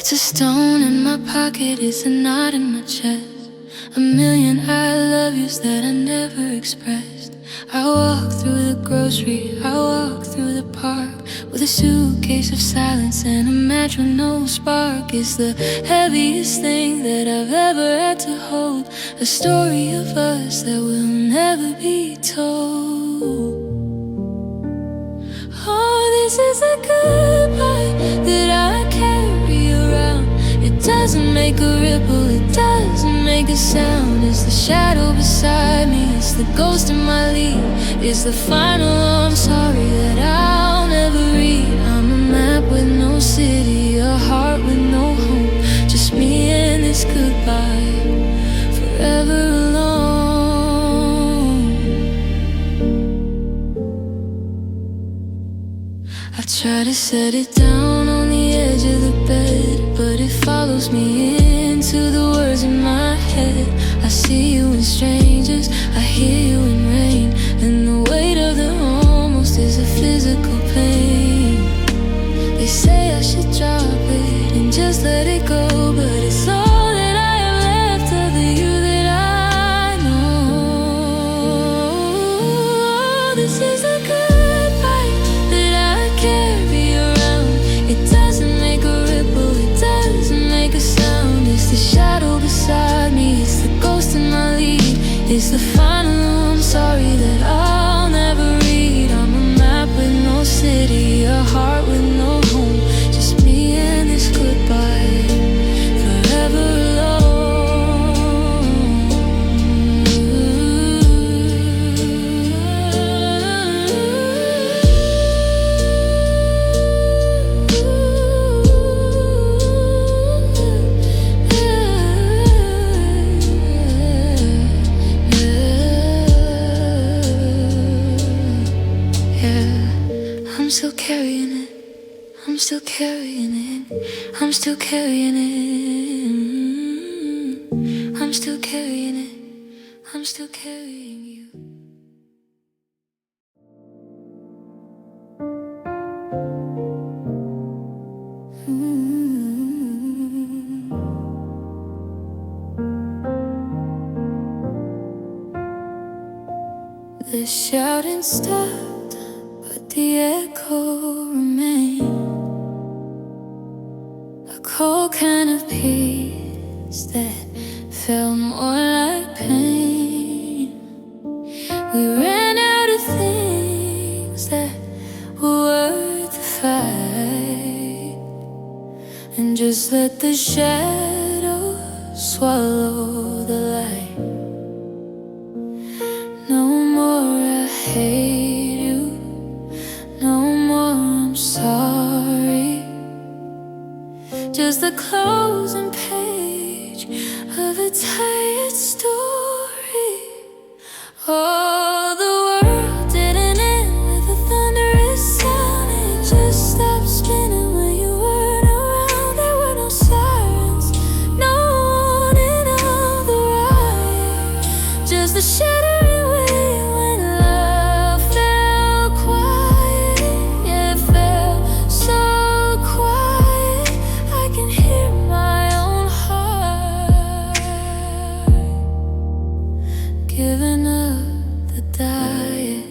It's a stone in my pocket, it's a knot in my chest, a million I love yous that I never expressed. I walk through the grocery, I walk through the park, with a suitcase of silence and a match with no spark. It's the heaviest thing that I've ever had to hold, a story of us that will never be told. Oh, this is a goodbye that I carry around. It doesn't make a ripple, it doesn't make a sound. It's the shadow beside me, it's the ghost in my lead, it's the final I'm sorry that I'll never read. I'm a map with no city, a heart with no home, just me and this goodbye, forever alone. I try to set it down on the edge of the bed, but it follows me into the words in my head. I see you in strangers, I hear you in rain, and the weight of the almost is a physical pain. They say I should drop it and just let it go, but it's all that I have left of the you that I know. This is a goodbye that I carry around. It doesn't make a ripple, it doesn't make a sound. It's the shadow beside me, it's the ghost in my lead, it's the final I'm sorry that I'll never read. I'm a map with no city, a heart with no home, just me and this goodbye, forever alone. I'm still carrying it, I'm still carrying it, I'm still carrying it, I'm still carrying it, I'm still carrying you. The shouting stopped, but the echo remained, a cold kind of peace that felt more like pain. We ran out of things that were worth the fight, and just let the shadows swallow the light. No more I hate you, no more I'm sorry, just the closing page of a tired story. Oh, the world didn't end with a thunderous sound, it just stopped spinning when you weren't around. There were no sirens, no warning of the riot, just the shattering wave when love fell quiet. Yeah, it felt so quiet, I can hear my own heart giving up the diet.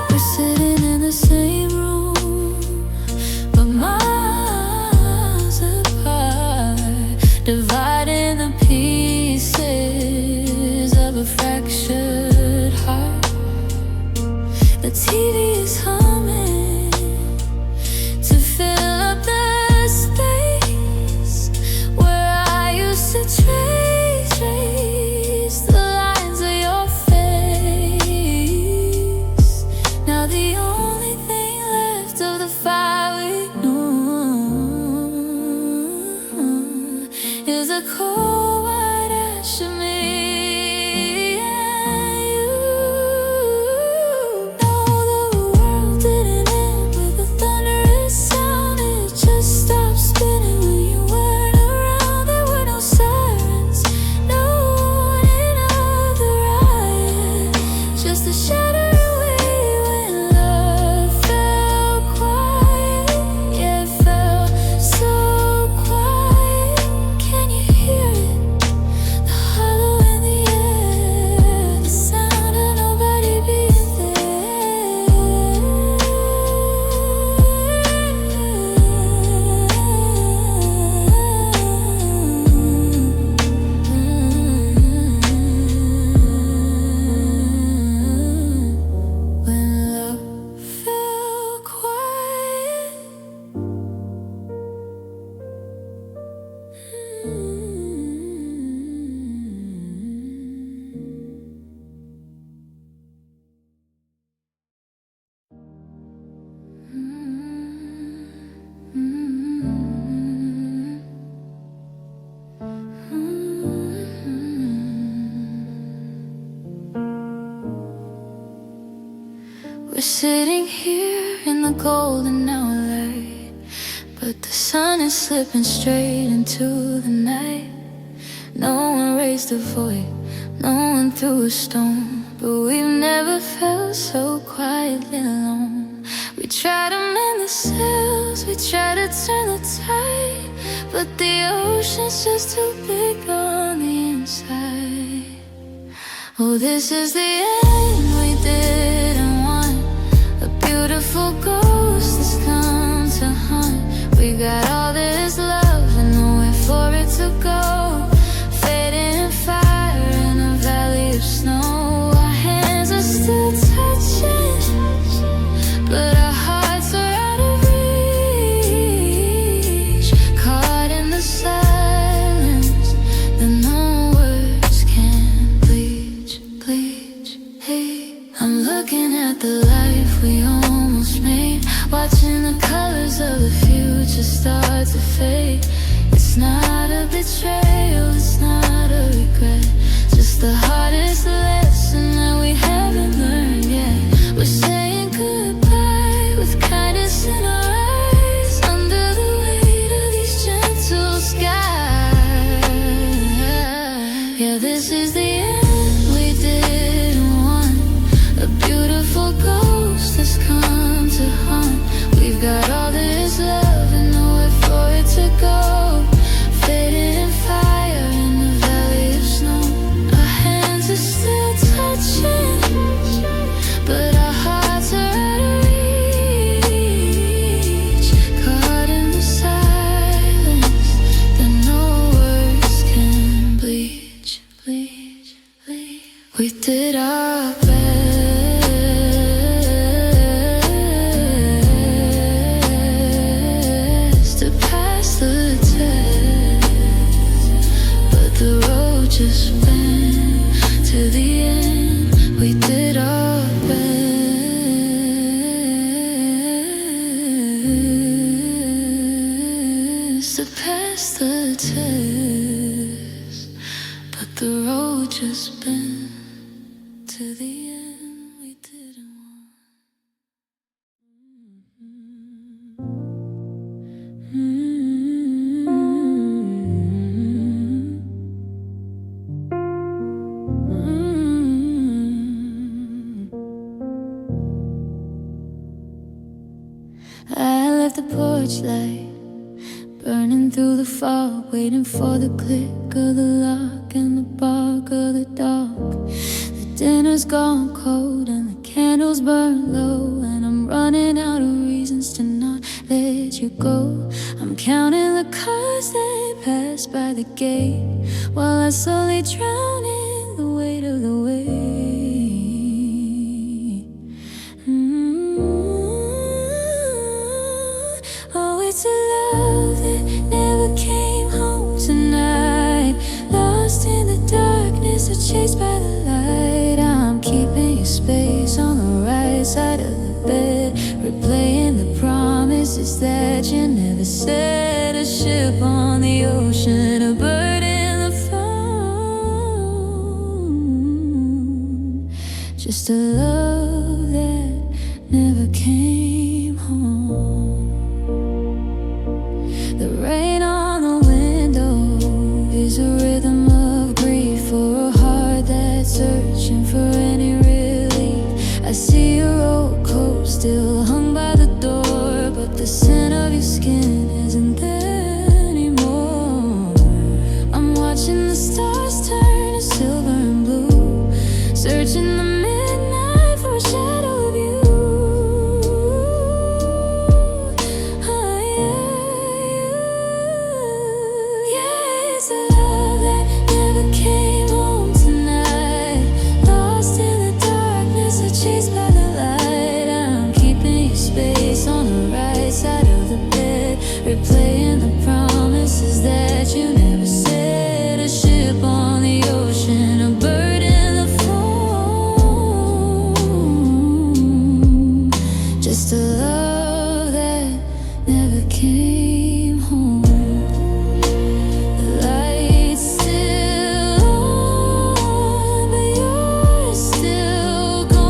We're sitting in the same room, but miles apart, dividing the pieces of a fractured heart. The TV is humming to fill up the space where I used to trace the lines of your face. Now the only thing left of the fire we knew is a cold white ash of me and you. No, the world sitting here in the golden hour light, but the sun is slipping straight into the night. No one raised a voice, no one threw a stone, but we've never felt so quietly alone. We try to mend the sails, we try to turn the tide, but the ocean's just too big on the inside. Oh, this is the end we didn't want, a beautiful ghost that's come to haunt. We got all this love and nowhere for it to go, fading fire in a valley of snow. Our hands are still touching, but our hearts are out of reach, caught in the silence that no words can bleach. Hey, I'm looking at the life we almost made, watching the colors of the future start to fade. It's not a betrayal, it's not a regret, just the hardest lesson that we haven't learned yet. We're saying goodbye with kindness in our eyes, under the weight of these gentle skies. Yeah, this is the end we didn't want, a beautiful ghost that's come to haunt. We've got all this love and nowhere for it to go, fading fire in the valley of snow. Our hands are still touching, but our hearts are out of reach, caught in the silence that no words can bleach. We did our best to pass the test, but the road just bent to the end. We did our best to pass the test, but the road just bent to the end. We didn't want. I left the porch light burning through the fog, waiting for the click of the lock and the bark of the dog. The dinner's gone cold and the candles burn low, and I'm running out of reasons to not let you go. I'm counting the cars that pass by the gate, while I slowly drown in the weight of the wait. Oh, it's a love that never came home tonight, lost in the darkness or chased by the light. I'm keeping your space on the right side of the bed, replaying the promises that you never said. A ship on the ocean, a bird in the phone, just a love that never came home. The rain on the window is a rhythm of grief for a heart that's searching for any relief. I see your old coat still hung by the door, but the scent of your skin isn't there anymore. I'm watching the stars turn to silver and blue, searching the midnight for a shadow of you. Replaying the promises that you never said. A ship on the ocean, a bird in the phone, just a love that never came home. The lights still on, but you're still gone.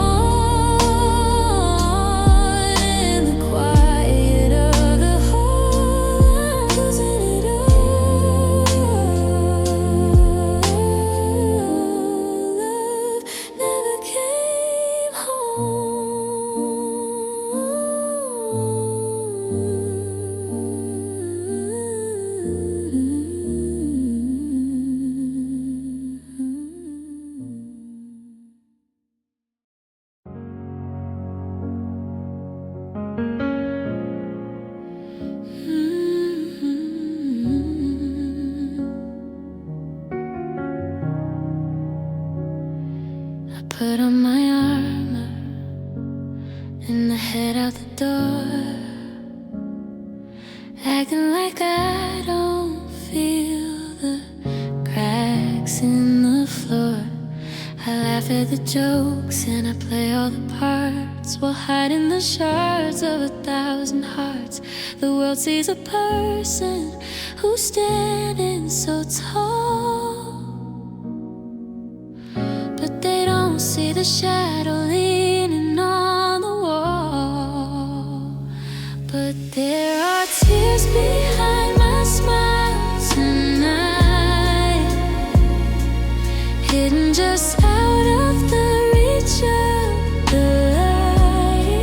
door, acting like I don't feel the cracks in the floor. I laugh at the jokes and I play all the parts, while hiding the shards of 1,000 hearts. The world sees a person who's standing so tall, but they don't see the shadow leaning on the wall. But there are tears behind my smile tonight, hidden just out of the reach of the light.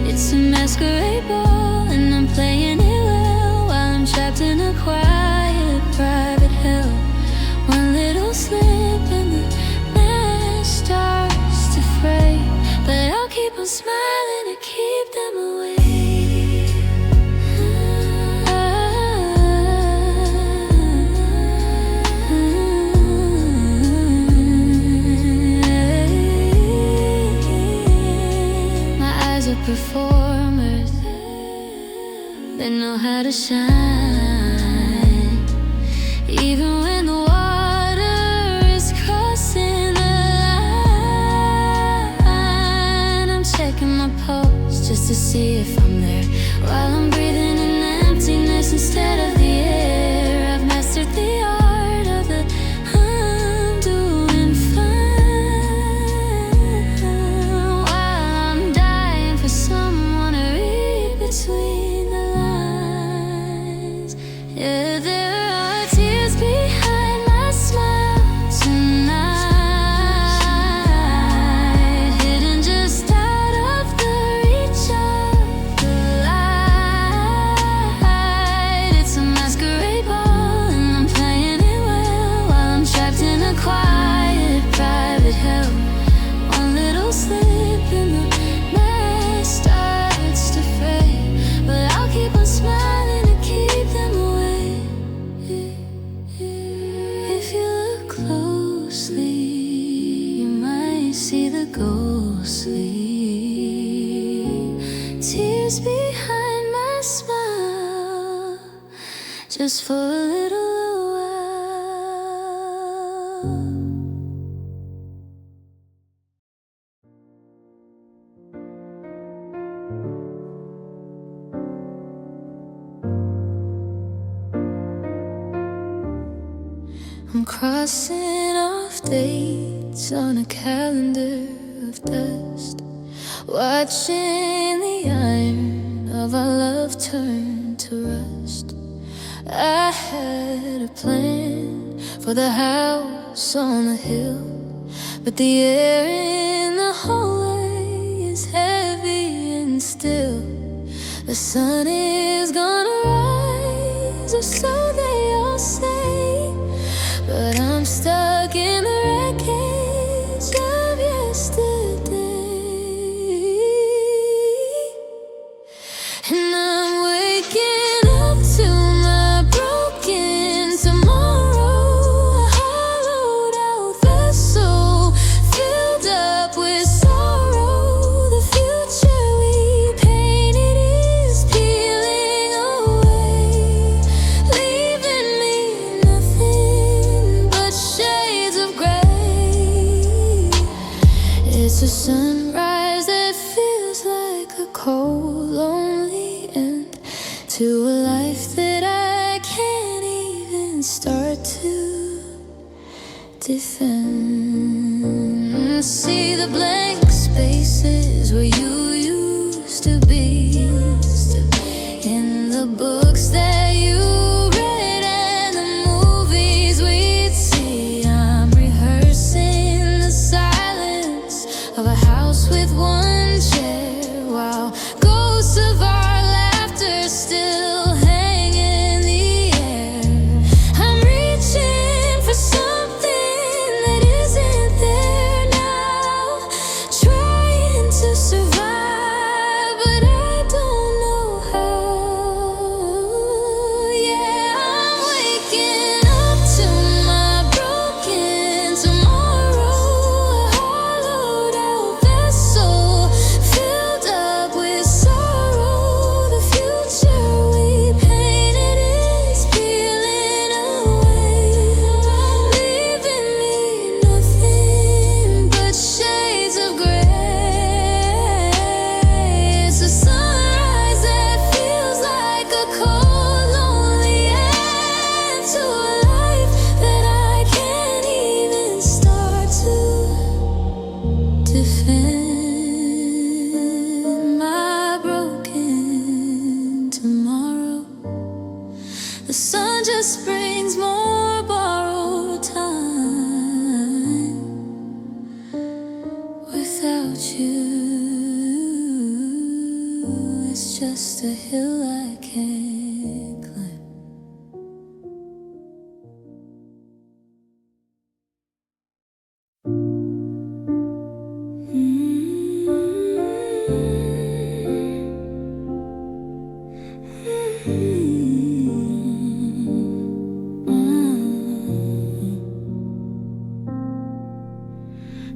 It's a masquerade ball and I'm playing it well, while I'm trapped in a quiet private hell. One little slip and the mask starts to fray, but I'll keep on smiling to keep them away. Performers, they know how to shine, even when the water is crossing the line. I'm checking my pulse just to see if I'm there, while I'm breathing in emptiness instead of the air. I've mastered the art of the I'm doing fine, while I'm dying for someone to read between the lines. Yeah, there are tears behind my smile tonight, hidden just out of the reach of the light. It's a masquerade ball and I'm playing it well, while I'm trapped in a quiet private hell. One little slip and the mask starts to fray, but I'll keep on smiling to keep them away. If you look closely, you might see the ghostly tears behind my smile, just for a little while. I'm crossing off dates on a calendar of dust, watching the iron of our love turn to rust. I had a plan for the house on the hill, but the air in the hallway is heavy and still. The sun is gonna rise, or so they all say, but I'm stuck in the wreckage of yesterday. And I'm waking up to my broken tomorrow, a hollowed out vessel filled up with sorrow. The future we painted is peeling away, leaving me nothing but shades of gray. It's a sunrise that feels like a cold, lonely end to a life that I can't even start to defend. See the blank spaces where you used to be, in the books that you read and the movies we'd see. I'm rehearsing the silence of a house with one chair, while ghosts of our laughter still hang in the air. I'm reaching for something that isn't there now, trying to It's just a hill I can't climb.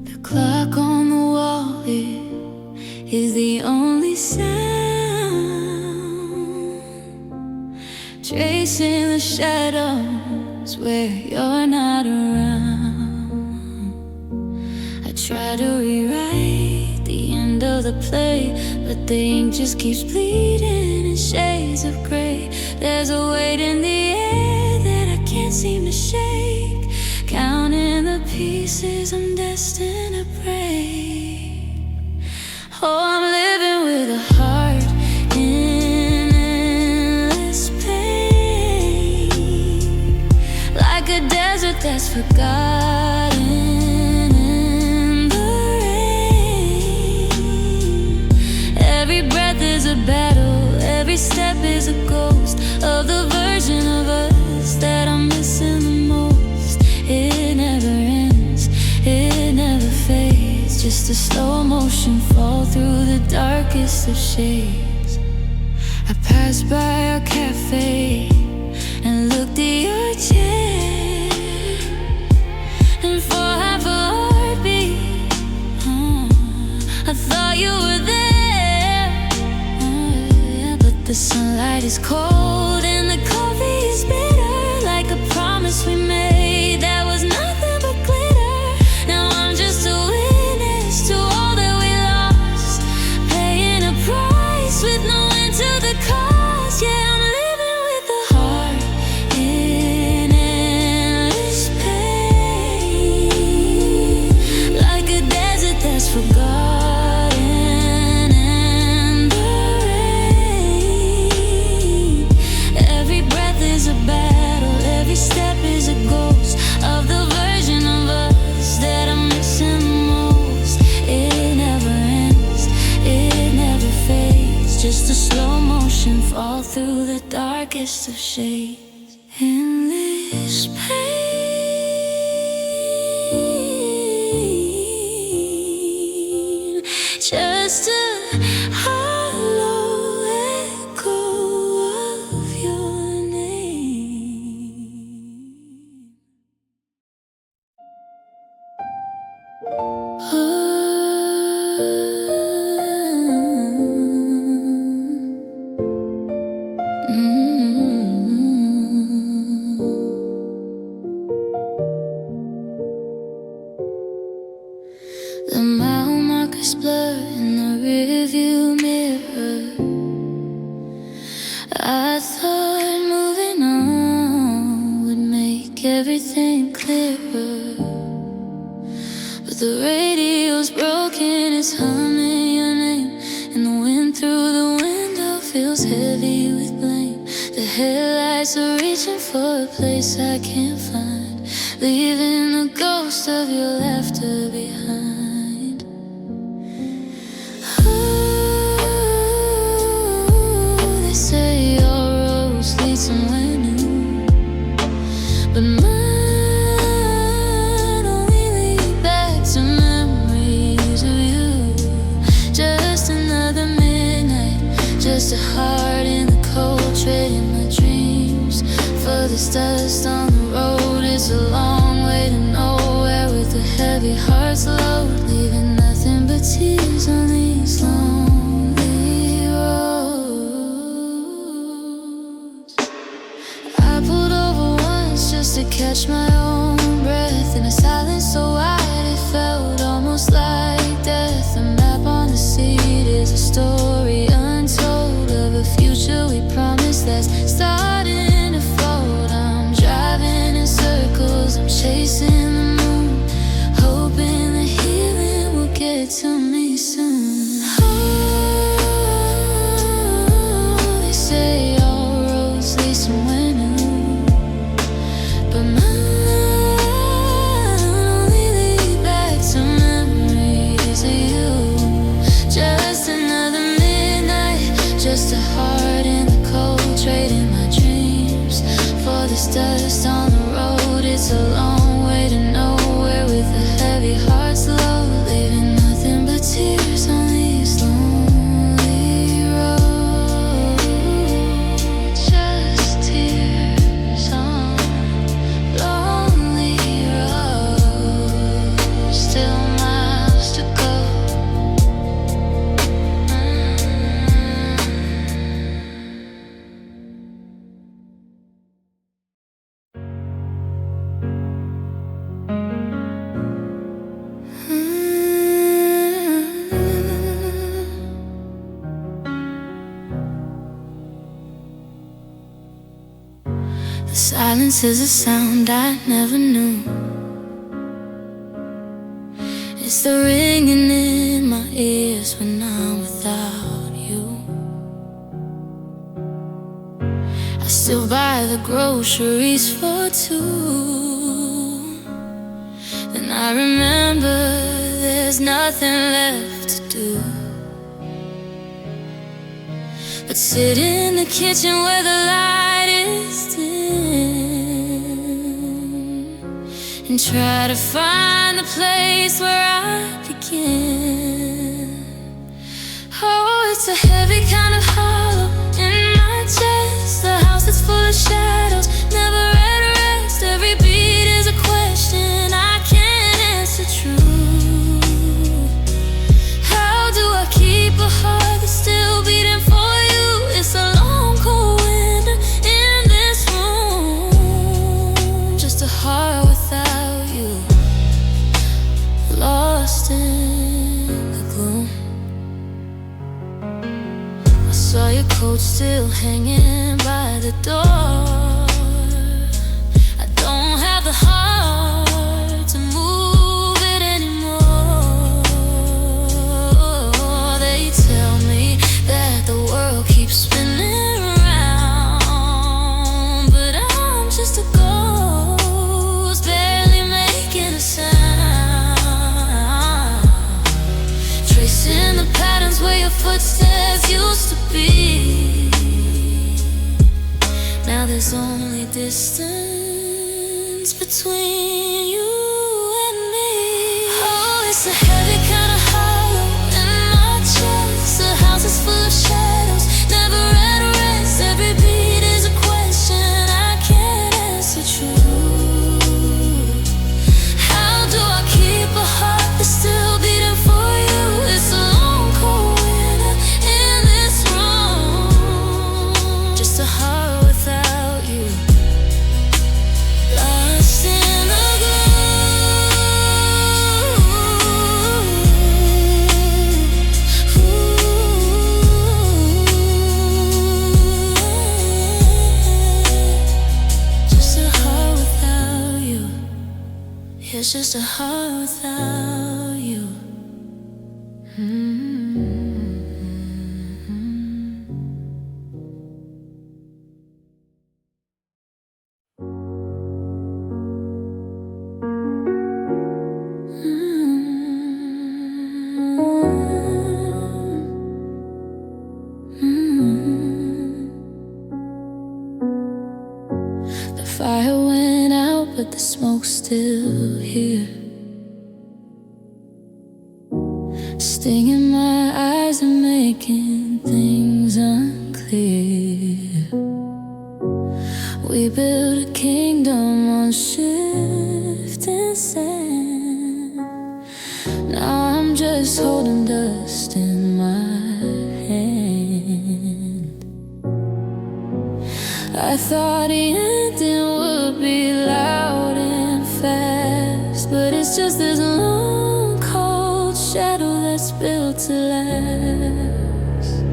The clock on the wall is the only sound, tracing the shadows where you're not around. I try to rewrite the end of the play, but the ink just keeps bleeding in shades of gray. There's a weight in the air that I can't seem to shake, counting the pieces I'm destined to break. Oh, I'm living with a heart in endless pain, like a desert that's forgotten in the rain. Every breath is a battle, every step is a ghost of the version of us that I'm missing the most. It never ends, it never fades, just a slow motion fall through the darkest of shades. I passed by a cafe and looked at your chair, and for half a heartbeat, I thought you were there. Yeah, but the sunlight is cold and the coffee is bitter, like a promise we made that was nothing but glitter. Now I'm just a witness to all that we lost, paying a price with no end to the cost. Yeah, I'm living with a heart in endless pain, like a desert that's forgotten in the rain. Every breath is a battle, every step is a ghost of the version of us that I'm missing the most. It never ends, it never fades, just a slow motion fall through the darkest of shades. Endless pain, just a hollow echo of your name. The mile markers blur in the rearview mirror. I thought moving on would make everything clearer, but the radio's broken, it's humming your name, and the wind through the window feels heavy with blame. The headlights are reaching for a place I can't find, leaving the ghost of your laughter behind. They say your roads lead somewhere new, but mine only lead back to memories of you. Just another midnight, just a heart in the cold, trading my dreams for this dust on the road. It's a long way to nowhere with a heavy heart's load, leaving nothing but tears on these lonely roads. I pulled over once just to catch my own breath, in a silence so wide it felt almost like death. A map on the seat is a story untold of a future we promised that's starting to fold. I'm driving in circles, I'm chasing the moon, hoping the healing will get to me soon. Oh, they say all roads lead somewhere new, but mine just a heart in the cold, trading my dreams for this dust on the road. It's a long way to nowhere with a heavy heart slow, leaving nothing but tears on these lonely roads. Just tears on lonely roads, still miles to go. The silence is a sound I never knew. It's the ringing in my ears when I'm without you. I still buy the groceries for two. Then I remember there's nothing left to do but sit in the kitchen where the light is dim and try to find the place where I begin. Oh, it's a heavy kind of hollow in my chest, the house that's full of shadows, never at rest. Every beat is a question I can't answer true. How do I keep a heart that's still beating for you? It's a long cold winter in this room, just a heart without you, lost in the gloom. I saw your coat still hanging by the door. I don't have the heart to move it anymore. They tell me that the world keeps spinning around, but I'm just a ghost, barely making a sound, tracing the patterns where your footsteps used to be. Now there's only distance between you and me. Oh, it's a heavy kind of hollow in my chest, the house is full of shadows, never at rest. Every beat is a question I can't answer true. How do I keep a heart that's still beating for you? It's a long cold winter in this room, just a heart without you, lost in the just a heart without you. It's just a heart without you. The fire went out, but the smoke's still here, stinging my eyes and making things unclear. We built a kingdom on shifting sand. Now I'm just holding dust in my hand. I thought the ending would be loud and fast, but it's just this long cold shadow that's built to last.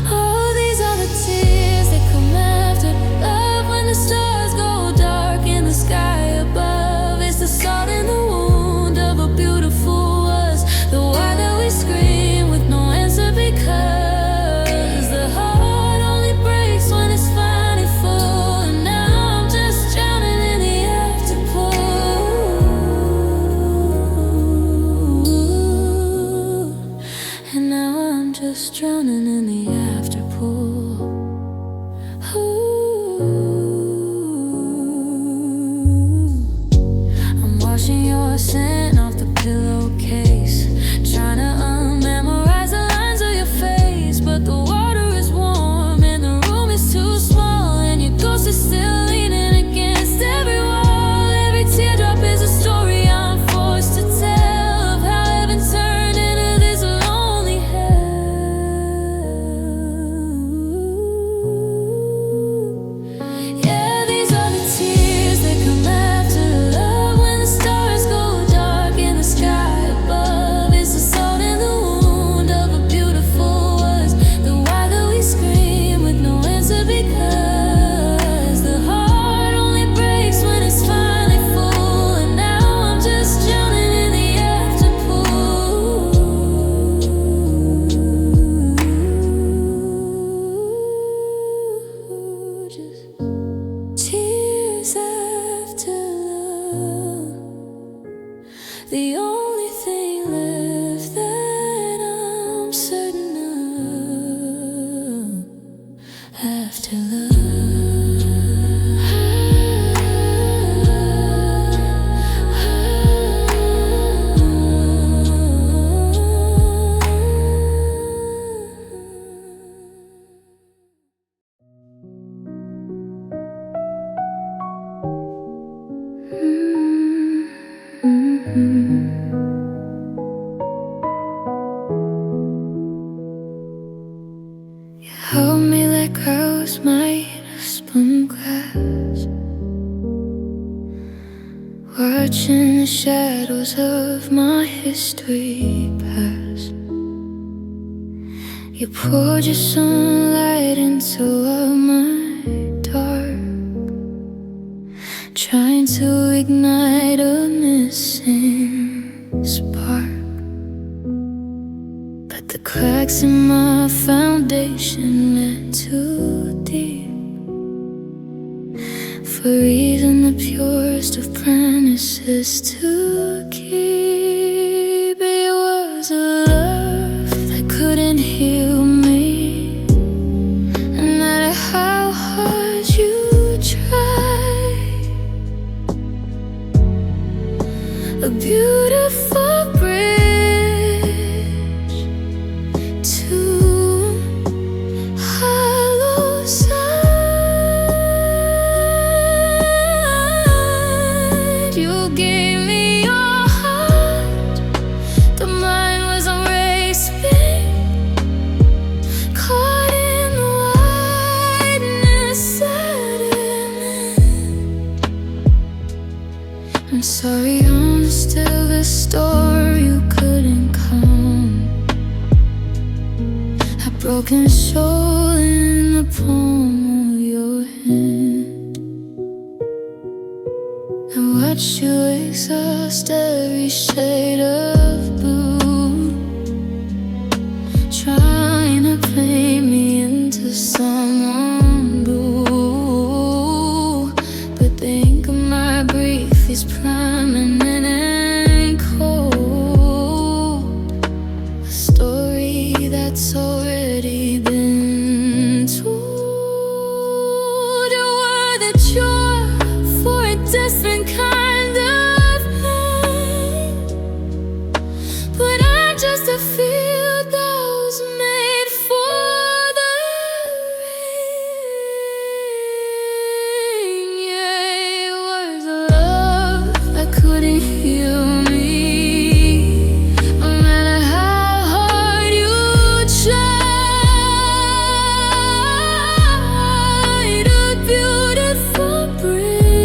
Oh, these are the tears that come after love, when the stars go dark in the sky above. It's the salt in the wound of a beautiful us, the why that we scream with no answer, because the heart only breaks when it's finally full. And now I'm just drowning in the afterpour, and now I'm just You held me like I was made of spun glass, watching the shadows of my history pass. You poured your sunlight into all my dark, trying to ignite a missing spark. But the cracks in my foundation led too deep for even the purest of promises to keep. It was a love that couldn't heal me, no matter how hard you tried. A beautiful bridge to hollow side. You gave me your heart, but mine was already spent, caught in the wideness sediment. I'm sorry, I'm still the story you couldn't come. A broken soul in the palm of your hand. I watched you exhaust every shade of blue, trying to paint me into someone blue. But the ink of my brief is permanent and cold, a story that's already been told. You were the cure for a different kind of pain, but I'm just a field that was made for the rain. Yeah, it was love that couldn't heal me, no matter how hard you tried. A beautiful bridge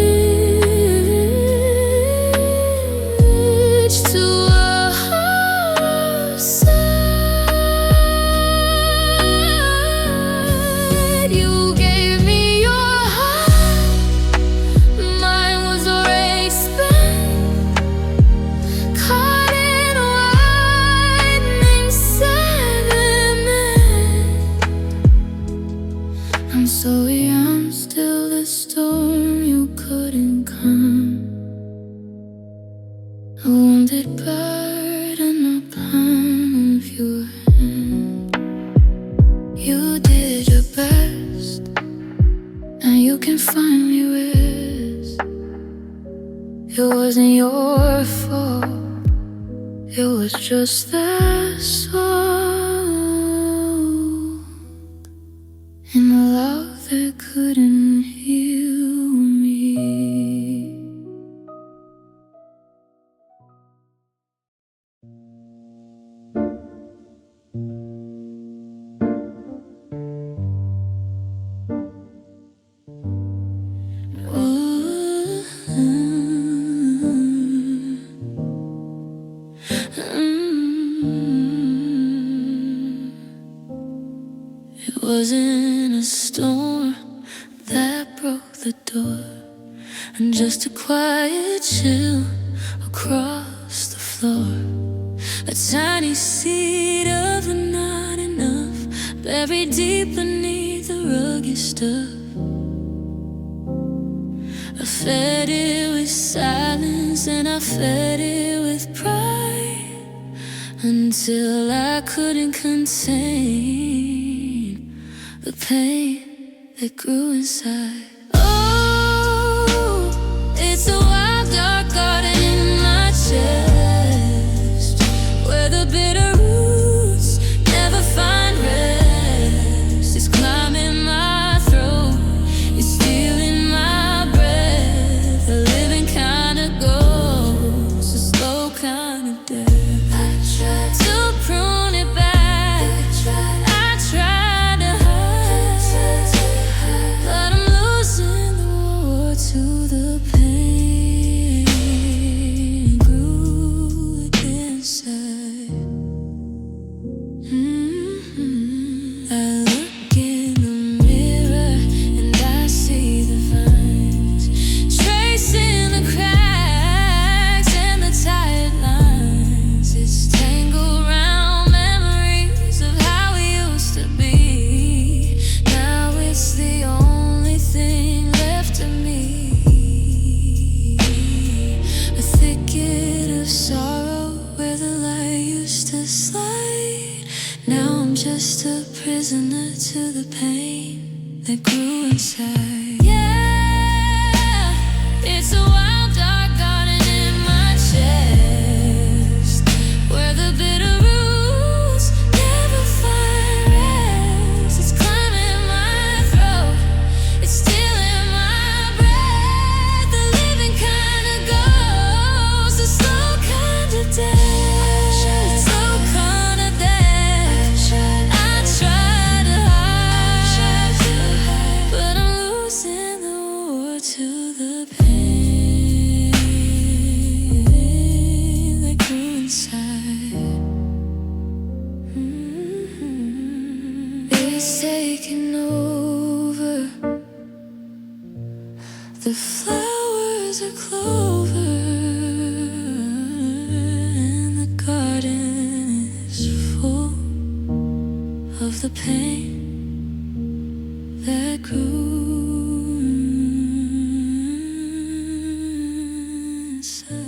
to a hollow side. You gave me your heart, mine was already spent, caught in widening sediment. I'm sorry, I'm still the storm you couldn't calm, a wounded bird in the palm of your hand. You did your best, and you can finally rest. It wasn't your fault, it was just that soul in a love that couldn't heal me. It wasn't a storm that broke the door, and just a quiet chill across the floor. A tiny seed of a not enough, buried deep beneath the rugged stuff. I fed it with silence and I fed it with pride, until I couldn't contain the pain that grew inside. Oh, it's a wild, dark garden in my chest, where the bitter roots never find rest. It's climbing my throat, it's stealing my breath. A living kind of ghost, a slow kind of death. I tried to prune it back, I tried to hide prisoner to the pain that grew inside. Yeah, it's a wild, dark garden in my chest, where the bitter roots never find rest. It's climbing my throat, it's stealing my breath. The living kind of ghost, the slow kind of death. Taking over. The flowers are clover, and the garden is full of the pain that grew inside.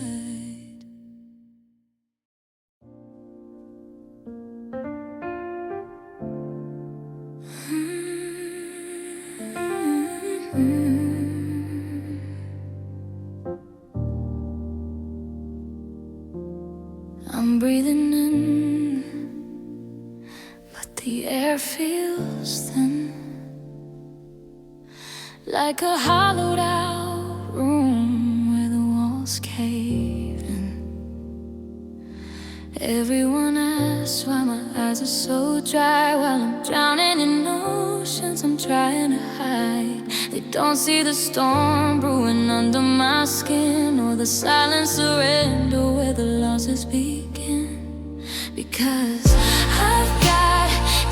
I'm breathing in, but the air feels thin, like a hollowed out room where the walls cave in. Everyone asks why my eyes are so dry, while I'm drowning in oceans I'm trying to hide. They don't see the storm brewing under my skin, or the silent surrender where the losses begin. Because I've got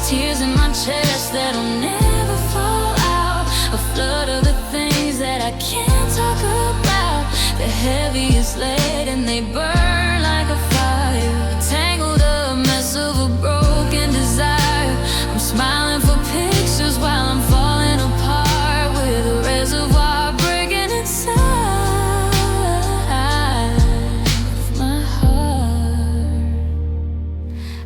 tears in my chest that'll never fall out, a flood of the things that I can't talk about. They're heavy as lead and they burn like a fire, tangled up mess of a broken desire. I'm smiling for pictures while I'm falling apart, with a reservoir breaking inside of my heart.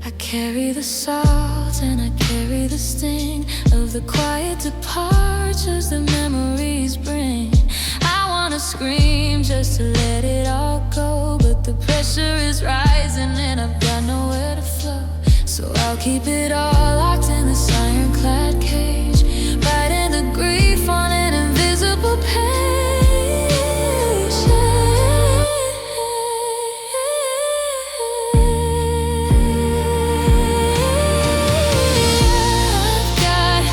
I carry the salt and I carry the sting of the quiet departures the memories bring. I wanna scream just to let it all go, but the pressure is rising and I've got nowhere to flow. So I'll keep it all locked in this ironclad cage, writing the grief on an invisible page. I've got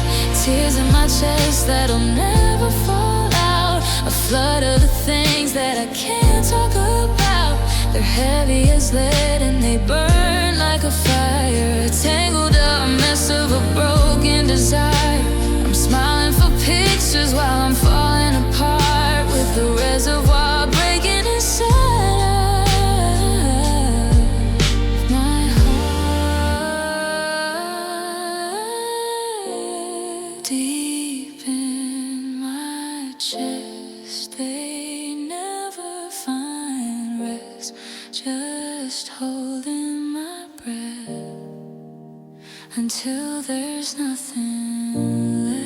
tears in my chest that'll never fall out, a flood of the things that I can't talk about. They're heavy as lead and they burn like a fire, tangled up mess of a broken desire. I'm smiling for pictures while I'm falling apart, with the reservoir breaking inside of my heart. Deep in my chest, they never find rest, just holding my breath until there's nothing left.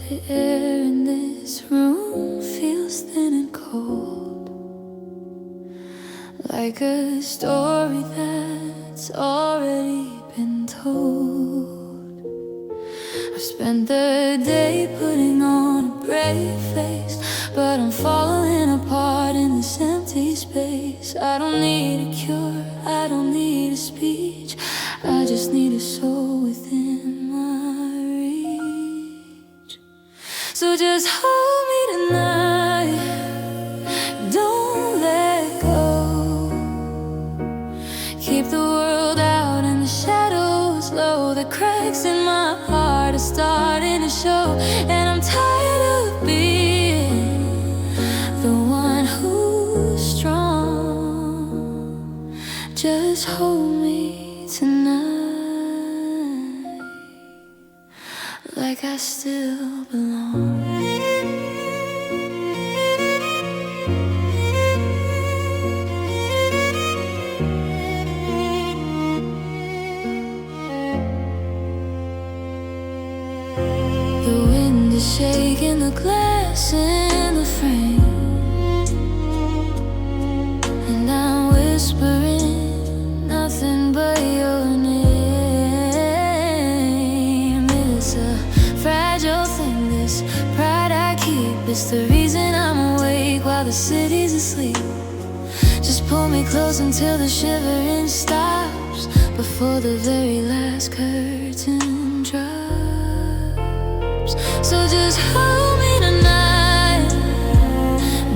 The air in this room feels thin and cold, like a story that's already been told. I've spent the day putting on a brave face, but I'm falling apart in this empty space. I don't need a cure, I don't need a speech, I just need a soul within my reach. So just hold me tonight, don't let go. Keep the world out and the shadows low. The cracks in my heart are starting to show, and I'm tired of like I still belong. The wind is shaking the glass in the frame, and I'm whispering nothing but your name. It's a fragile thing, this pride I keep. It's the reason I'm awake while the city's asleep. Just pull me close until the shivering stops, before the very last curtain drops. So just hold me tonight,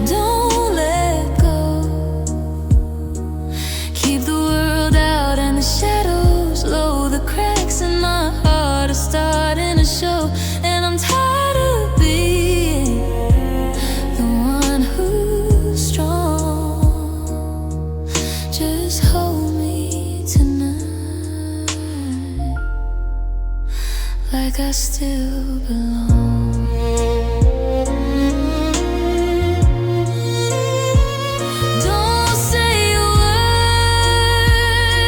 don't let go. Keep the world out and the shadows low. The cracks in my heart are starting to show, and I'm tired of being the one who's strong. Just hold me tonight, like I still belong. Don't say a word,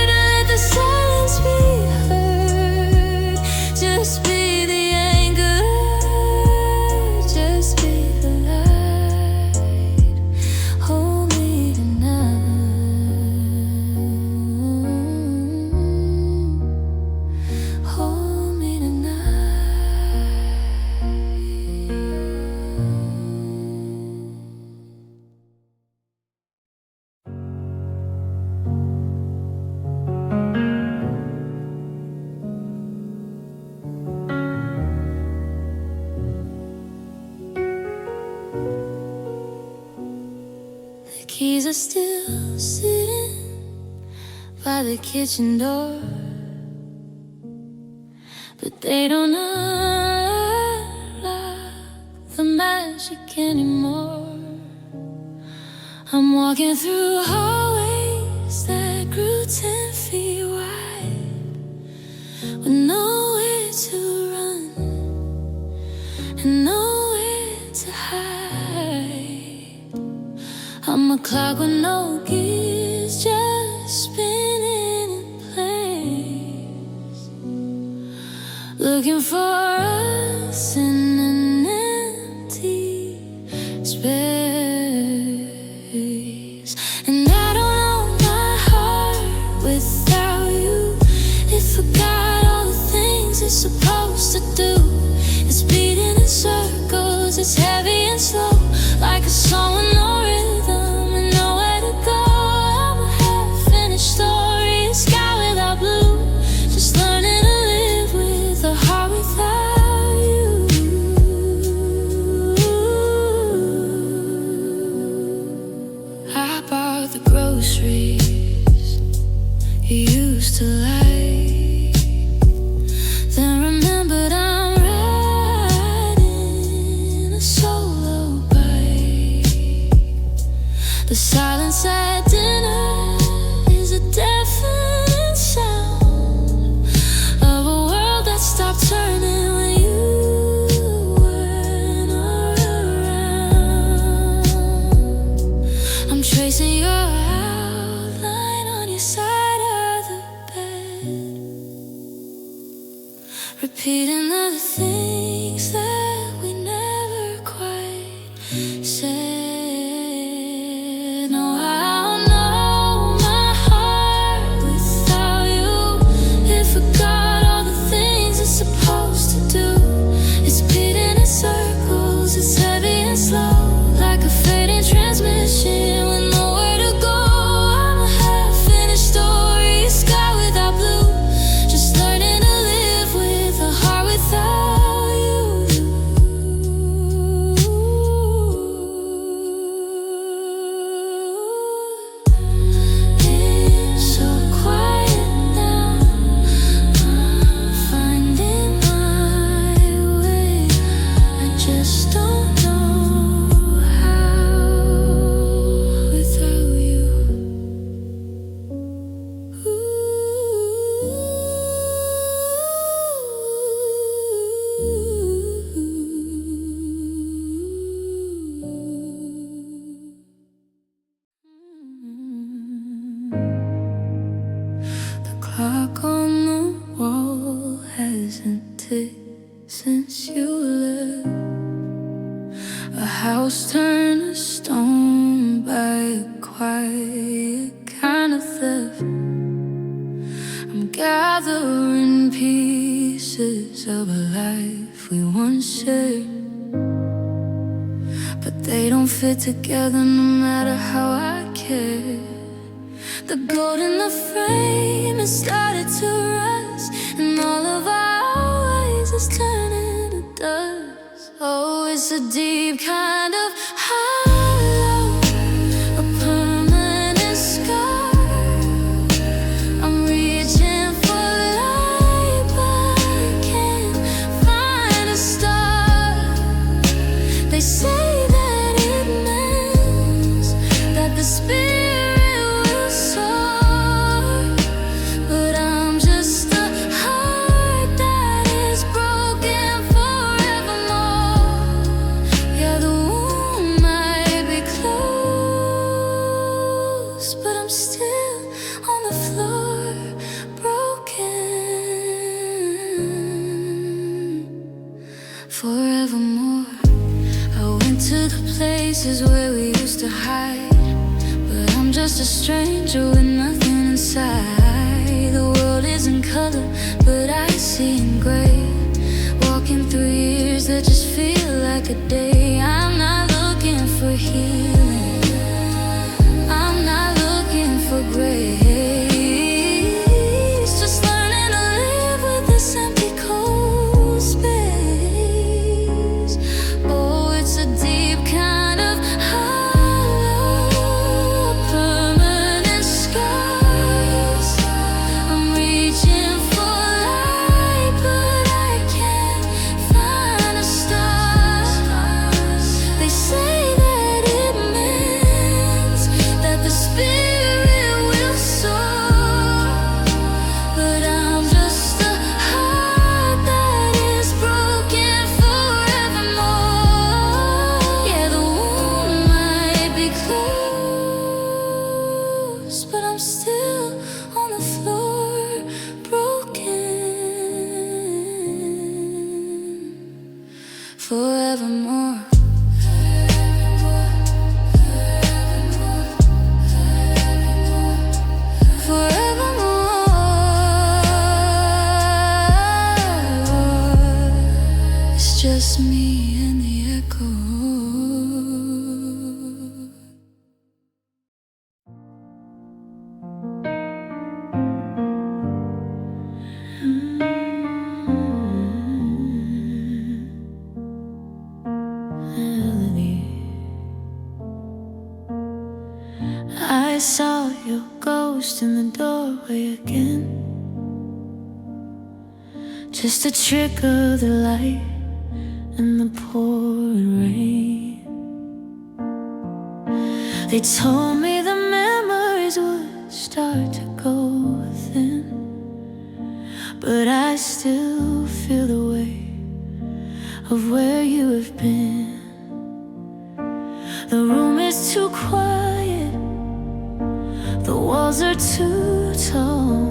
let the silence be heard. Just be the anger, just be the light. Hold me tonight, hold me tonight. The keys are still sitting by the kitchen door, but they don't unlock the magic anymore. I'm walking through hallways that grew 10 feet wide, with nowhere to run and nowhere to hide. I'm a clock with no gears, just spinning in place, looking for us in an empty space. And I don't know my heart without you. It forgot all the things it's supposed to do. It's beating in circles, it's heavy and slow, like a song with no rhythm and nowhere to go. I'm a half-finished story, a sky without blue, just learning to live with a heart without you. I bought the groceries you used to like, then remembered I'm riding a solo bike. The silence at dinner is a deafening sound of a world that stopped turning when you weren't around. I'm tracing your outline on your side of the bed, repeating the things that we never quite said. No, I don't know my heart without you. It forgot all the things it's supposed to do. It's beating in circles, it's heavy and slow, like a fading transmission with nowhere to go. I'm a half-finished story, a sky without blue, just learning to live with a heart without you. house turned to stone by a quiet kind of theft. I'm gathering pieces of a life we once shared, but they don't fit together no matter how I care. The gold in the frame has started to rust, and all of our ways is turning to dust. Oh, it's a deep kind of hollow, a permanent scar. I'm reaching for light, but I can't find a star. They say that it means that the spirit will soar, but I'm just a heart that is broken forevermore. Yeah, the wound might be closed, but I'm still on the floor, broken forevermore. I went to the places where we used to hide, but I'm just a stranger with nothing inside. The world is in color, but I see in gray. Walking through years that just feel like a day. I'm not looking for healing, I'm not looking for grace. Just learning to live with this empty cold space. Oh, it's a deep kind of hollow, permanent scars. I'm reaching for light, but I can't find a star. They say that it means that the spirit will soar, but I'm just a heart that is broken forevermore. Yeah, the wound might be closed, but I'm still on the floor, broken forevermore. Forevermore. It's just me and the echo. Melody. I saw your ghost in the doorway again. Just a trick of the light and the pouring rain. They told me the memories would start to go thin, but I still feel the weight of where you have been. The room is too quiet, the walls are too tall,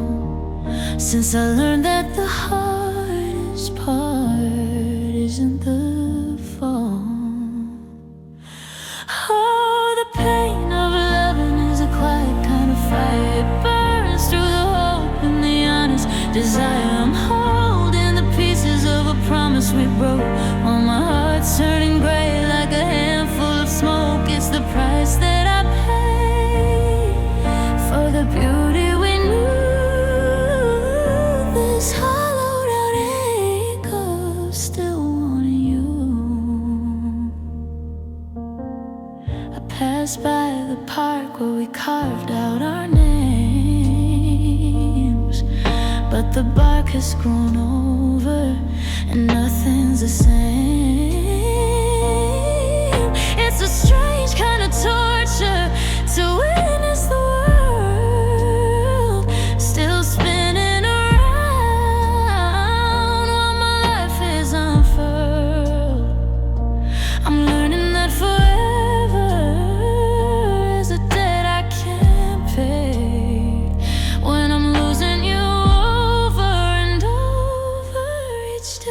since I learned that the hardest part isn't the fall. Oh, the pain of loving is a quiet kind of fire. It burns through the hope and the honest desire. I'm holding the pieces of a promise we broke, while my heart's turning gray like a handful of smoke. It's the price that I pay for the beauty we knew. This hollowed out echo still wanting you. I passed by the park where we carved out our names, but the bark has grown over and nothing's the same. It's a strange kind of torture to witness the world still spinning around while my life is unfurled. I'm learning that forever is a debt I can't pay, when I'm losing you over and over each day.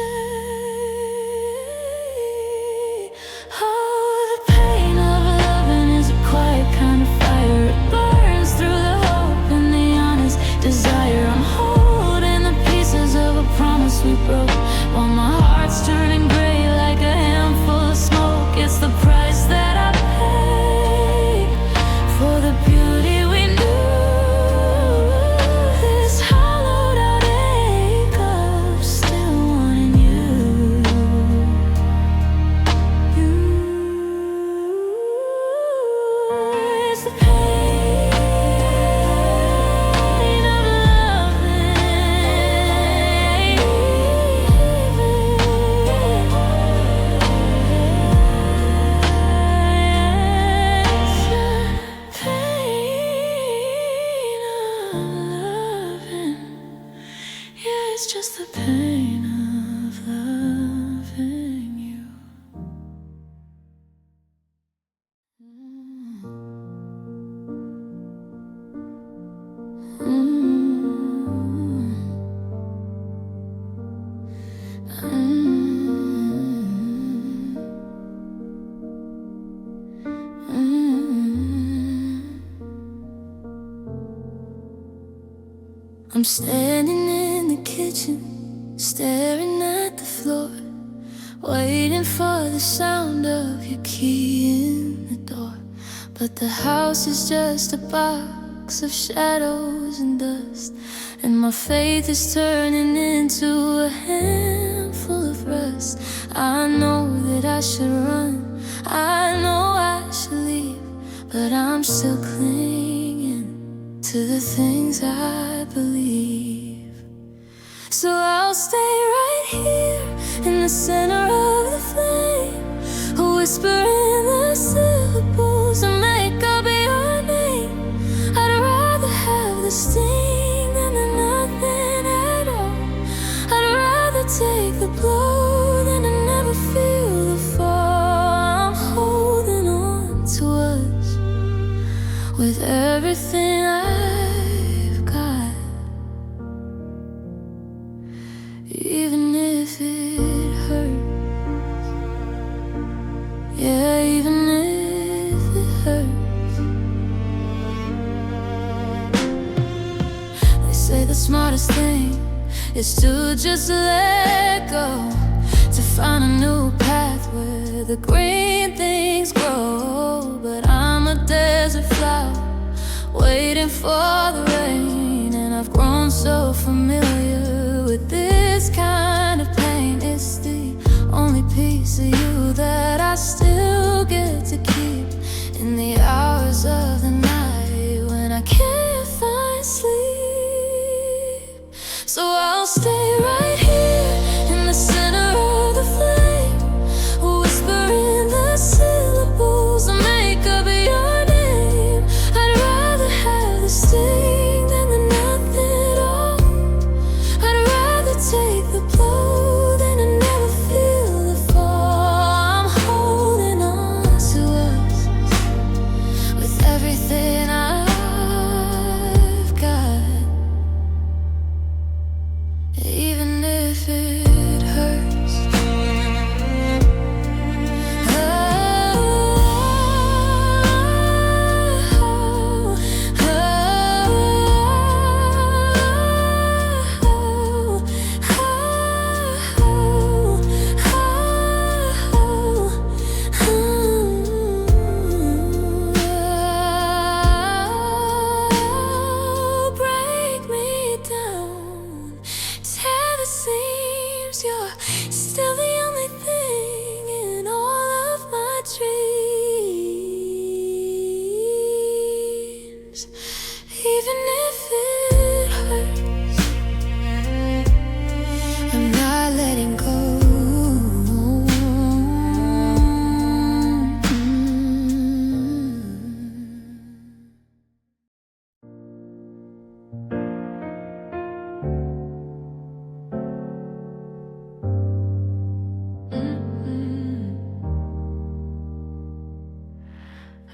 I'm standing in the kitchen, staring at the floor, waiting for the sound of your key in the door. But the house is just a box of shadows and dust, and my faith is turning into a handful of rust. I know that I should run, I know I should leave, but I'm still clinging to the things I believe. So I'll stay right here in the center of the flame, whispering the syllables and make up your name. I'd rather have the sting than the nothing at all. I'd rather take the blow than to never feel the fall. I'm holding on to us with everything I've got, even if it hurts. Yeah, even if it hurts. They say the smartest thing is to just let go, to find a new path where the green things grow. But I'm a desert flower waiting for the rain, and I've grown so familiar with this kind of pain. It's the only piece of you that I still get to keep in the hours of the night when I can't find sleep. So I'll stay right here in the center of the flame, whispering the syllables and make up your name. I'd rather have the sting than the nothing at all. I'd rather take the blow than to never feel the fall. I'm holding on to us with everything I've got, even if it hurts. Break me down, tear the seams. You're still the only thing in all of my dreams, even if it hurts. I'm not letting go.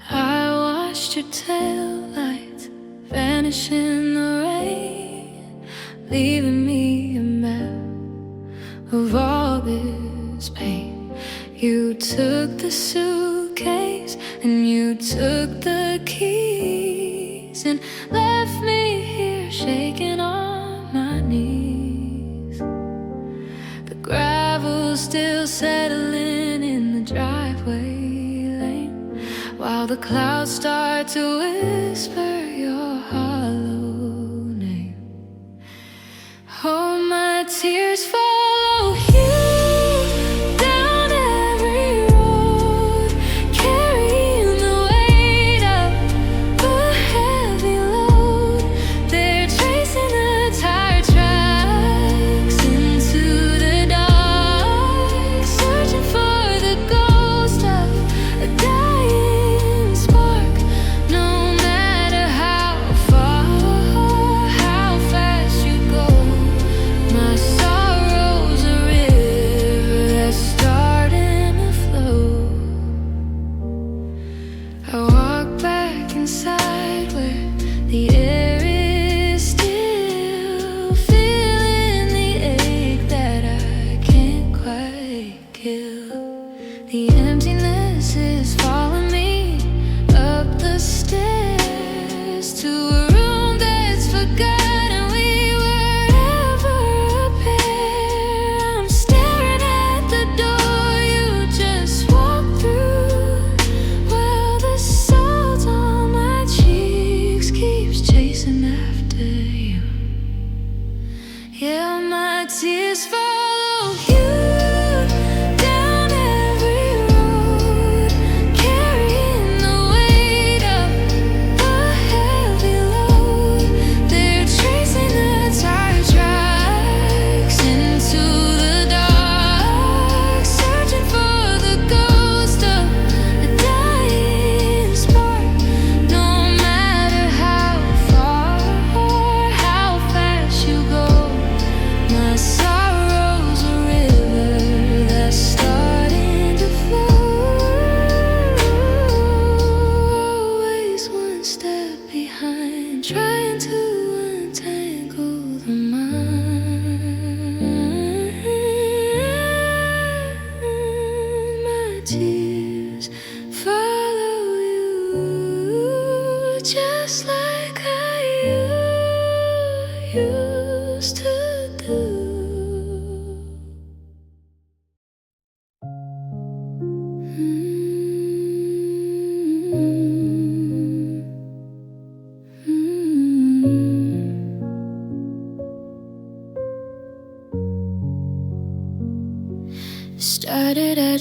I watched your tail lights vanish in the rain, leaving me a map of all this pain. You took the suitcase and you took the keys and left me here shaking on my knees. The gravel's still settling in the driveway lane, while the clouds start to whisper your hollow name. Oh, my tears follow you down every road, carrying the weight of a heavy load. They're tracing the tire tracks into the dark, searching for the ghost of a dying spark. No matter how far, how fast you go, my sorrow's a river that's starting to flow. I walk back inside where the air is still, feeling the ache that I can't quite kill. The emptiness is following me up the stairs to a room that's forgotten we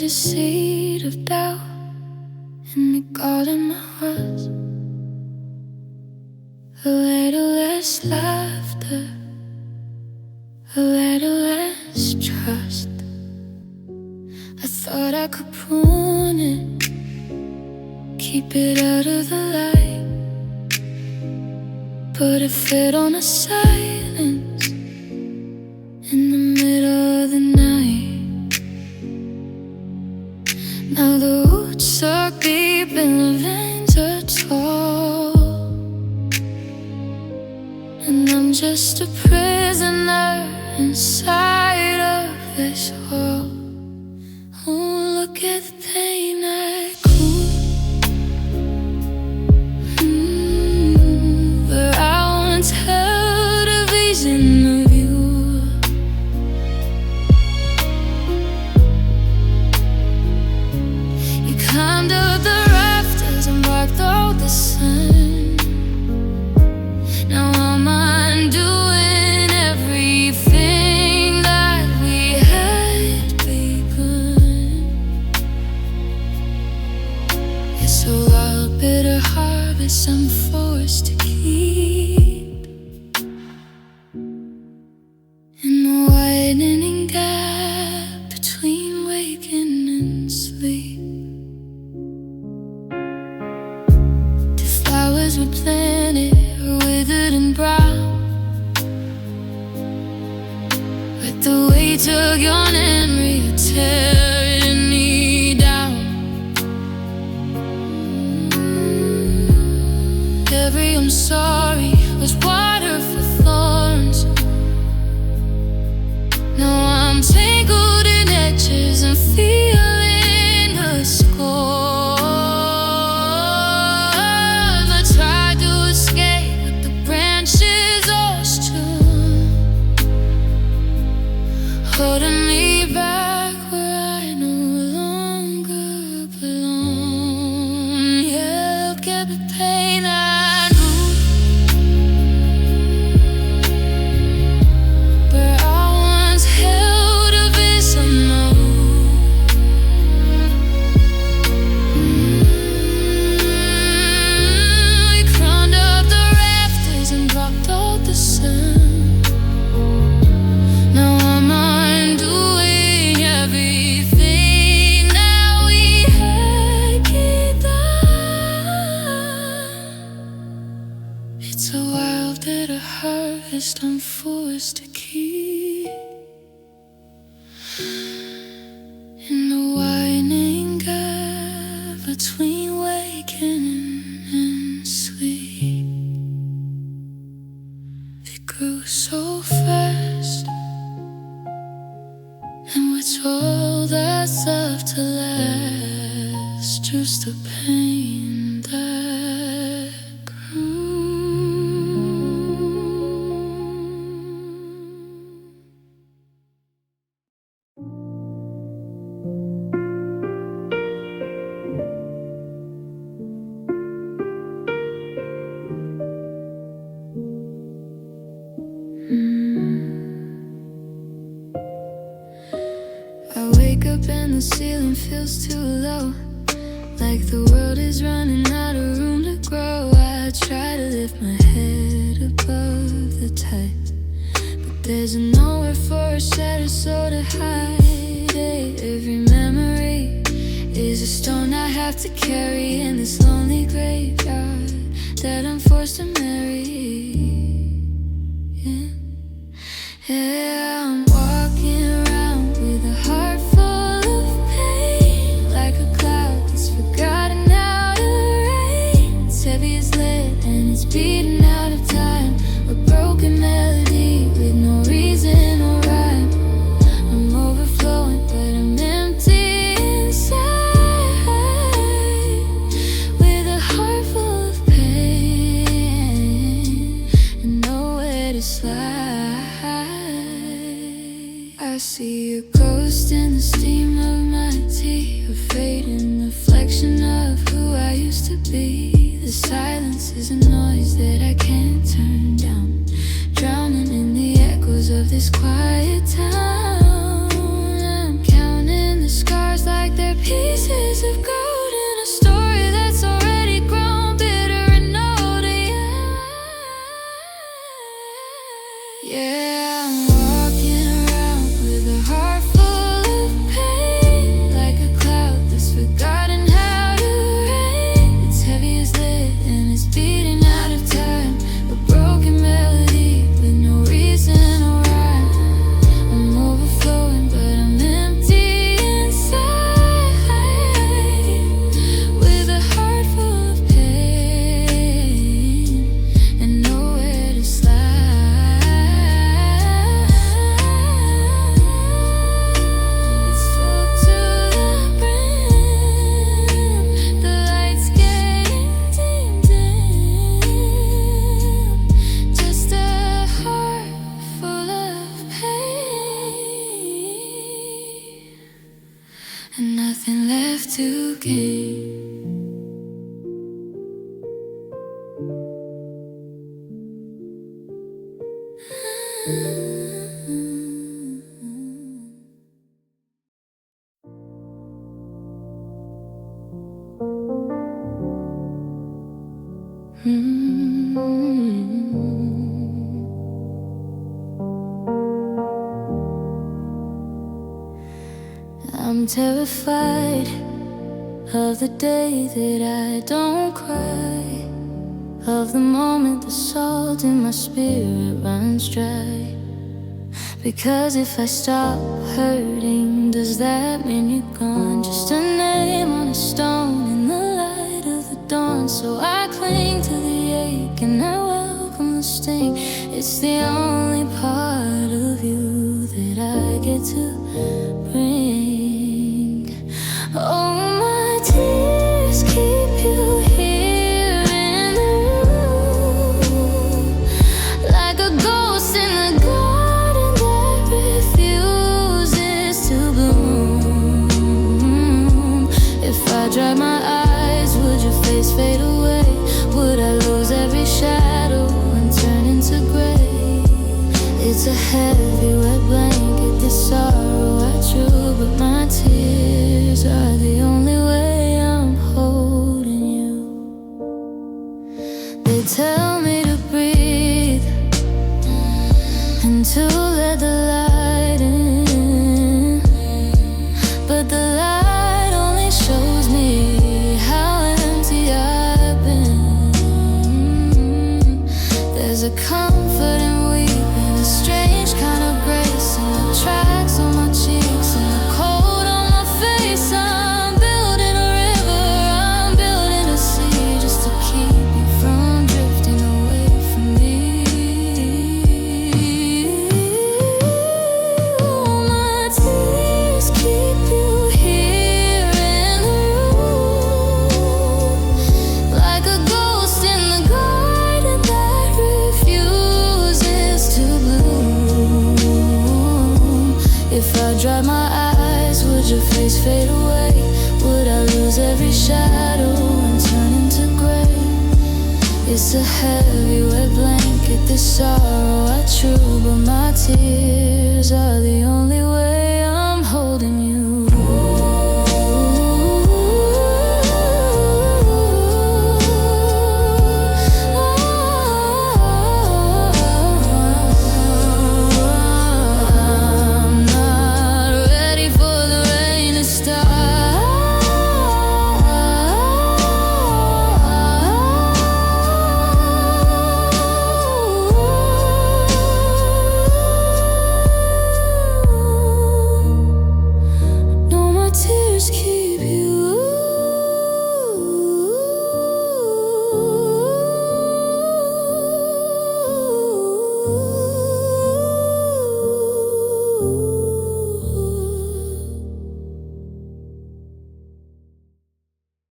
a seed of doubt in the garden I was. A little less laughter, a little less trust. I thought I could prune it, keep it out of the light, but it fed on a silence in the middle of the night. Now the roots are deep and the veins are tall, and I'm just a prisoner inside of this hall. Oh, look at the pain I grew. Where I once held a vision of you. You climbed up the rafters and wiped out the sun. Now I'm undoing everything that we had begun. It's a wild, bitter harvest I'm forced to keep, in the widening gap between waking and sleep. The flowers were planted, withered and brown, but the weight of your memory tearing me down. Every I'm sorry was water for thorns. Now I'm tangled in edges and feeling the scars. I tried to escape, but the branches are strong, holding me back where I no longer belong. Yeah, look at the pain I knew. Where I once held a vision of we climbed up the rafters and blocked out the sun. Now I'm undoing everything that we had done. It's a wild, bitter harvest I'm forced to keep, in the widening gap between waking and sleep. It grew so fast, and we're told that's left to last, just the pain that grew. I wake up and the ceiling feels too low, like the world is running out of room to grow. I try to lift my head above the tide, but there's nowhere for a shattered soul to hide it. Every memory is a stone I have to carry in this lonely graveyard that I'm forced to marry. Yeah, yeah, I'm walking around with a heart full of pain, like a cloud that's forgotten how to rain. It's heavy as lead and it's beating out of time, a broken melody with no reason or rhyme. I'm overflowing but I'm empty inside, with a heart full of pain and nowhere to slide. I see a ghost in the steam of my tea, a fading reflection of who I used to be. The silence is a noise that I can't turn down, drowning in the echoes of this quiet town. I'm counting the scars like they're I'm terrified of the day that I don't cry, of the moment the salt in my spirit runs dry. Because if I stop hurting, does that mean you're gone? Just a name on a stone in the light of the dawn. So I cling to the ache and I welcome the sting. It's the only part of you that I get to bring. Oh, my tears keep you here in the room, like a ghost in the garden that refuses to bloom. If I dry my eyes, would your face fade away? Would I lose every shadow and turn into gray? It's a heavy wet blanket, this sorrow I chew, but my tears are the only way I'm holding you. They tell me to breathe and to let the light in, but the light only shows me how empty I've been. There's a comfort in weeping, a strange kind of grace in the tracks on my cheeks and the cold on my face. I'm building a river, I'm building a sea, just to keep you from drifting away from me. Oh, my tears keep you here in the room, like a ghost in the garden that refuses to bloom. If I dry my eyes, would your face fade away? Would I lose every shadow and turn into gray? It's a heavy wet blanket, this sorrow I chew, but my tears are the only way I'm holding you.